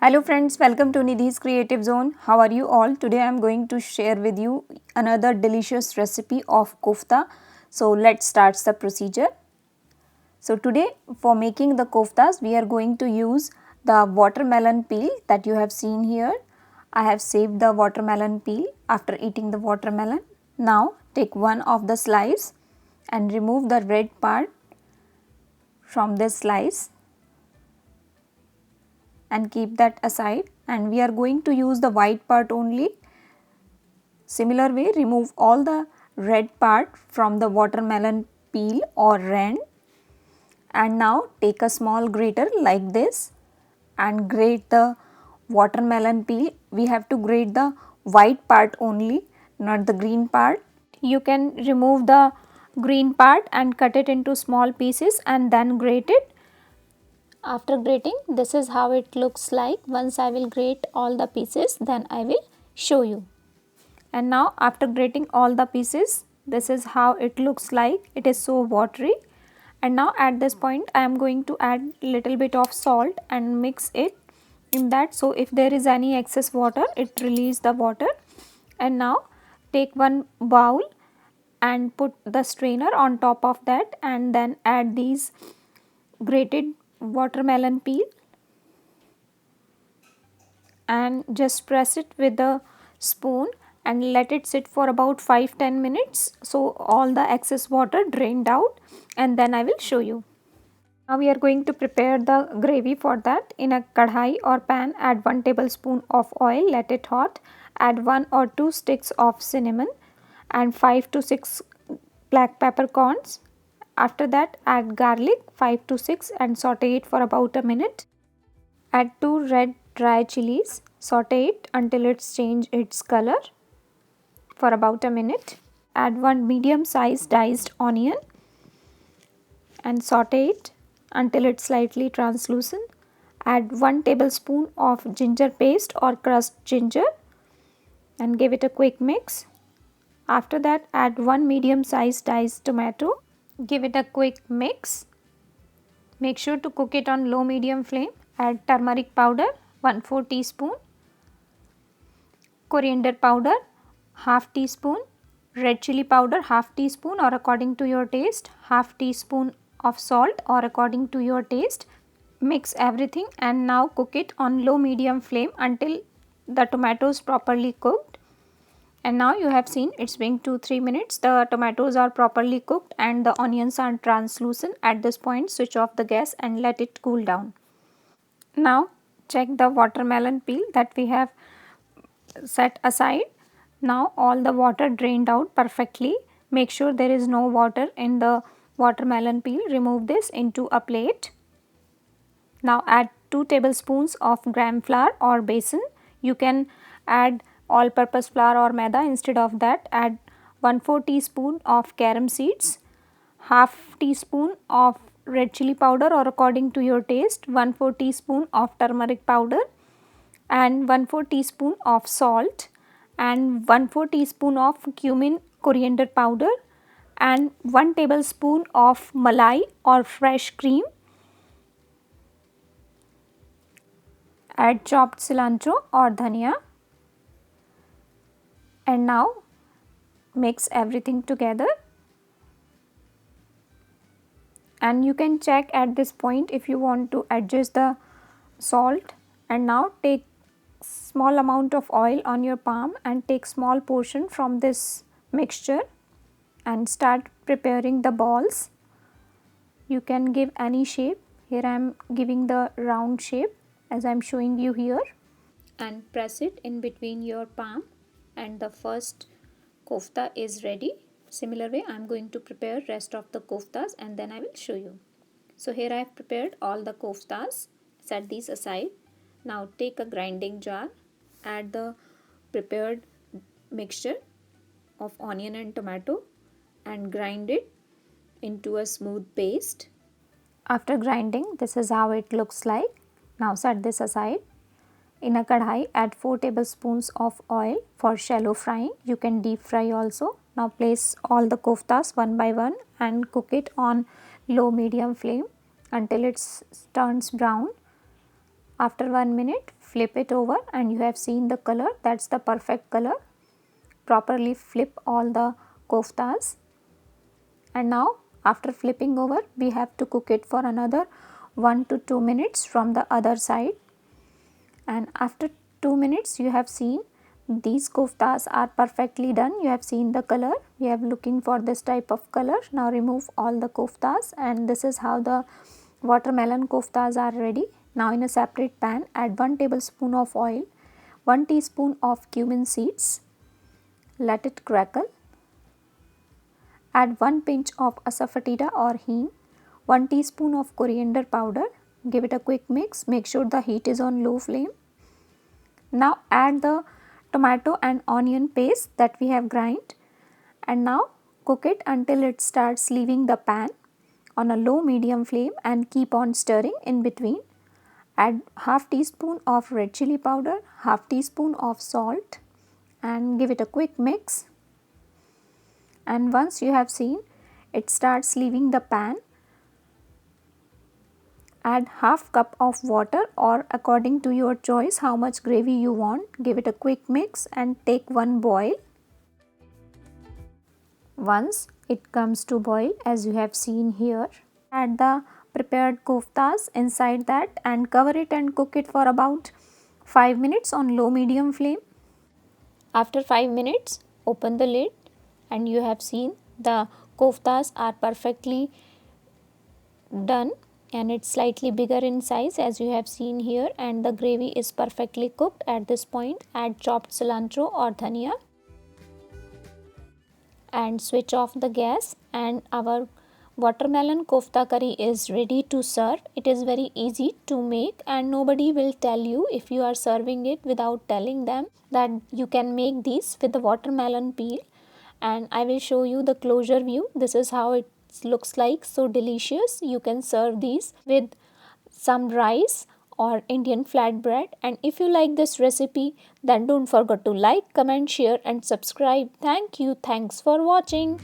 Hello friends, welcome to Nidhi's Creative Zone. How are you all? Today I am going to share with you another delicious recipe of kofta. So let's start the procedure. So today for making the koftas we are going to use the watermelon peel that you have seen here. I have saved the watermelon peel after eating the watermelon. Now take one of the slice and remove the red part from this slice and keep that aside, and we are going to use the white part only. Similar way, remove all the red part from the watermelon peel or rind, and now take a small grater like this and grate the watermelon peel. We have to grate the white part only, not the green part. You can remove the green part and cut it into small pieces and then grate it. After grating, this is how it looks like. Once I will grate all the pieces, then I will show you. And now after grating all the pieces, this is how it looks like. It is so watery. And now at this point I am going to add little bit of salt and mix it in that. So if there is any excess water, it release the water. And now take one bowl and put the strainer on top of that, and then add these grated watermelon peel and just press it with a spoon and let it sit for about 5-10 minutes, so all the excess water drained out, and then I will show you. Now we are going to prepare the gravy. For that, in a kadhai or pan, add 1 tablespoon of oil, let it hot, add 1 or 2 sticks of cinnamon and 5 to 6 black peppercorns. After that, add garlic 5 to 6 and saute it for about a minute. Add 2 red dry chilies, saute it until it's changed its color for about a minute. Add 1 medium sized diced onion and saute it until it's slightly translucent. Add 1 tablespoon of ginger paste or crushed ginger and give it a quick mix. After that, add 1 medium sized diced tomato. Give it a quick mix. Make sure to cook it on low medium flame. Add turmeric powder 1/4 teaspoon, coriander powder half teaspoon, red chili powder half teaspoon or according to your taste, half teaspoon of salt or according to your taste. Mix everything and now cook it on low medium flame until the tomatoes properly cooked. And now you have seen it's been 2-3 minutes. The tomatoes are properly cooked and the onions are translucent. At this point, switch off the gas and let it cool down. Now check the watermelon peel that we have set aside. Now all the water drained out perfectly. Make sure there is no water in the watermelon peel. Remove this into a plate. Now add 2 tablespoons of gram flour or besan. You can add all purpose flour or maida. Instead of that, add 1/4 teaspoon of carom seeds, half teaspoon of red chili powder or according to your taste, 1/4 teaspoon of turmeric powder and 1/4 teaspoon of salt and 1/4 teaspoon of cumin coriander powder and 1 tablespoon of malai or fresh cream. Add chopped cilantro or dhania and now mix everything together. And you can check at this point if you want to adjust the salt. And now take small amount of oil on your palm and take small portion from this mixture and start preparing the balls. You can give any shape. Here I am giving the round shape as I am showing you here, and press it in between your palm and the first kofta is ready. Similar way I am going to prepare rest of the koftas and then I will show you. So here I have prepared all the koftas. Set these aside. Now take a grinding jar, add the prepared mixture of onion and tomato and grind it into a smooth paste. After grinding, this is how it looks like. Now set this aside. In a kadhai, add 4 tablespoons of oil for shallow frying. You can deep fry also. Now place all the koftas one by one and cook it on low medium flame until it turns brown. After 1 minute, flip it over and you have seen the color. That's the perfect color. Properly flip all the koftas. And now after flipping over, we have to cook it for another 1 to 2 minutes from the other side. And after 2 minutes, you have seen these koftas are perfectly done. You have seen the color. We are looking for this type of color. Now remove all the koftas, and this is how the watermelon koftas are ready. Now in a separate pan, add 1 tablespoon of oil, 1 teaspoon of cumin seeds. Let it crackle. Add 1 pinch of asafoetida or hing, 1 teaspoon of coriander powder. Give it a quick mix. Make sure the heat is on low flame. Now add the tomato and onion paste that we have grind, and now cook it until it starts leaving the pan on a low medium flame and keep on stirring in between. Add half teaspoon of red chili powder, half teaspoon of salt, and give it a quick mix. And once you have seen it starts leaving the pan, add half cup of water, or according to your choice how much gravy you want. Give it a quick mix and take one boil. Once it comes to boil, as you have seen here, add the prepared koftas inside that and cover it and cook it for about 5 minutes on low medium flame. After 5 minutes, open the lid and you have seen the koftas are perfectly done, and it's slightly bigger in size as you have seen here, and the gravy is perfectly cooked. At this point, add chopped cilantro or dhania and switch off the gas, and our watermelon kofta curry is ready to serve. It is very easy to make and nobody will tell you if you are serving it without telling them that you can make these with the watermelon peel. And I will show you the closer view. This is how it looks like. So delicious. You can serve these with some rice or Indian flatbread. And if you like this recipe, then don't forget to like, comment, share and subscribe. Thank you. Thanks for watching.